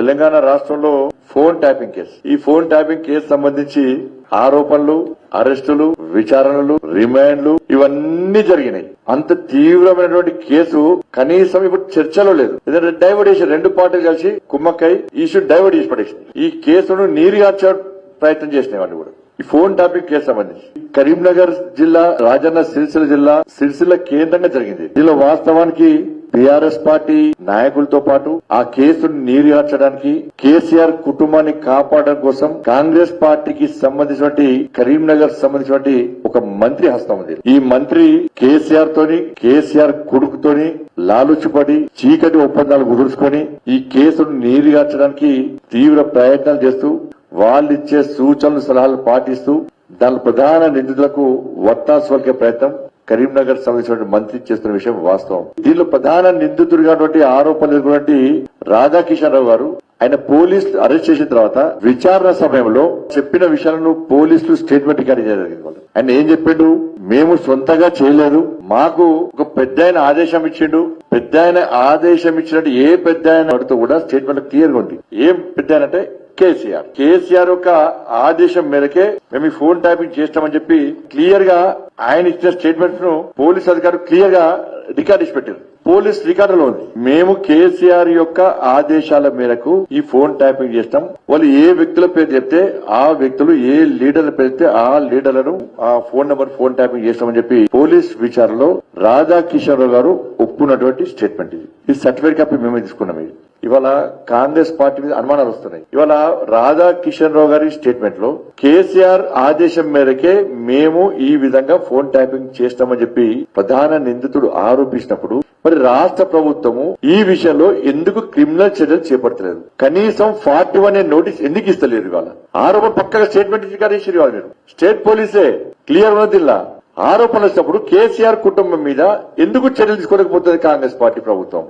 తెలంగాణ రాష్ట్రంలో phone tapping case, ఈ phone tapping case సంబంధించి ఆరోపణలు, అరెస్టులు, విచారణలు, రిమాండ్లు ఇవన్నీ జరిగినాయి. అంత తీవ్రమైనటువంటి కేసు కనీసం ఇప్పుడు చర్చలో లేదు. ఎందుకంటే డైవర్ట్ చేసి రెండు పార్టీలు కలిసి కుమ్మక్కై ఇష్యూ డైవర్ట్ చేసి పడేసింది. ఈ కేసును నీరుగార్చే ప్రయత్నం చేసినాయి వాళ్ళు కూడా. ఈ ఫోన్ టాపిక్ కేసు సంబంధించి కరీంనగర్ జిల్లా, రాజన్న సిరిసిల్ల జిల్లా, సిరిసిల్ల కేంద్రంగా జరిగింది. దీనిలో వాస్తవానికి టీఆర్ఎస్ పార్టీ నాయకులతో పాటు ఆ కేసును నీరుగార్చడానికి, కేసీఆర్ కుటుంబాన్ని కాపాడడం కోసం కాంగ్రెస్ పార్టీకి సంబంధించినటువంటి కరీంనగర్ సంబంధించినటువంటి ఒక మంత్రి హస్తం ఉంది. ఈ మంత్రి కేసీఆర్ తోని, కేసీఆర్ కొడుకుతోని లాలుచిపడి చీకటి ఒప్పందాలు కుదుర్చుకొని ఈ కేసును నీరుగార్చడానికి తీవ్ర ప్రయత్నాలు చేస్తూ వాళ్ళిచ్చే సూచనలు, సలహాలు పాటిస్తూ దాని ప్రధాన నిందితులకు వత్తాసు పలికే ప్రయత్నం కరీంనగర్ సంబంధించిన మంత్రి చేస్తున్న విషయం వాస్తవం. దీనిలో ప్రధాన నిందితుడిగా ఆరోపణలు రాధాకిషన్ రావు గారు, ఆయన పోలీసులు అరెస్ట్ చేసిన తర్వాత విచారణ సమయంలో చెప్పిన విషయాలను పోలీసులు స్టేట్మెంట్ రికార్డ్ చేయడం జరిగింది. ఆయన ఏం చెప్పిండు? మేము సొంతంగా చేయలేదు, మాకు ఒక పెద్ద ఆయన ఆదేశం ఇచ్చిండు. పెద్ద ఆయన ఆదేశం ఇచ్చినట్టు ఏ పెద్ద ఆయన అడుగుతూ కూడా స్టేట్మెంట్ క్లియర్ గా ఉంది. ఏం పెద్ద ఆయన అంటే కేసీఆర్ యొక్క ఆదేశం మేరకే మేము ఈ ఫోన్ ట్యాపింగ్ చేస్తామని చెప్పి క్లియర్ గా ఆయన ఇచ్చిన స్టేట్మెంట్స్ ను పోలీస్ అధికారులు క్లియర్ గా రికార్డ్ చేసి పెట్టారు. పోలీస్ రికార్డులో ఉంది. మేము కేసీఆర్ యొక్క ఆదేశాల మేరకు ఈ ఫోన్ ట్యాపింగ్ చేస్తాం. వాళ్ళు ఏ వ్యక్తుల పేరు చెప్తే ఆ వ్యక్తులు, ఏ లీడర్ల పేరు చెప్తే ఆ లీడర్లను ఆ ఫోన్ నెంబర్ ఫోన్ ట్యాపింగ్ చేస్తామని చెప్పి పోలీస్ విచారణలో రాధాకిషన్ రావు గారు ఒప్పుకున్నటువంటి స్టేట్మెంట్ ఇది. ఈ సర్టిఫికేట్ కాపీ మేమే తీసుకున్నాం. ఇది ఇవాళ కాంగ్రెస్ పార్టీ మీద అనుమానాలు వస్తున్నాయి. ఇవాళ రాధాకిషన్ రావు గారి స్టేట్మెంట్ లో కేసీఆర్ ఆదేశం మేరకే మేము ఈ విధంగా ఫోన్ ట్యాపింగ్ చేస్తామని చెప్పి ప్రధాన నిందితుడు ఆరోపించినప్పుడు మరి రాష్ట్ర ప్రభుత్వము ఈ విషయంలో ఎందుకు క్రిమినల్ చర్యలు చేపట్టలేదు? కనీసం 41 నోటీస్ ఎందుకు ఇస్తలేదు? ఇవాళ ఆరోపణ పక్కగా స్టేట్మెంట్ ఇచ్చారు. ఇవాళ మీరు స్టేట్ పోలీసే క్లియర్ ఉన్నదిల్లా ఆరోపణలు వచ్చినప్పుడు కేసీఆర్ కుటుంబం మీద ఎందుకు చర్యలు తీసుకోలేకపోతుంది కాంగ్రెస్ పార్టీ ప్రభుత్వం?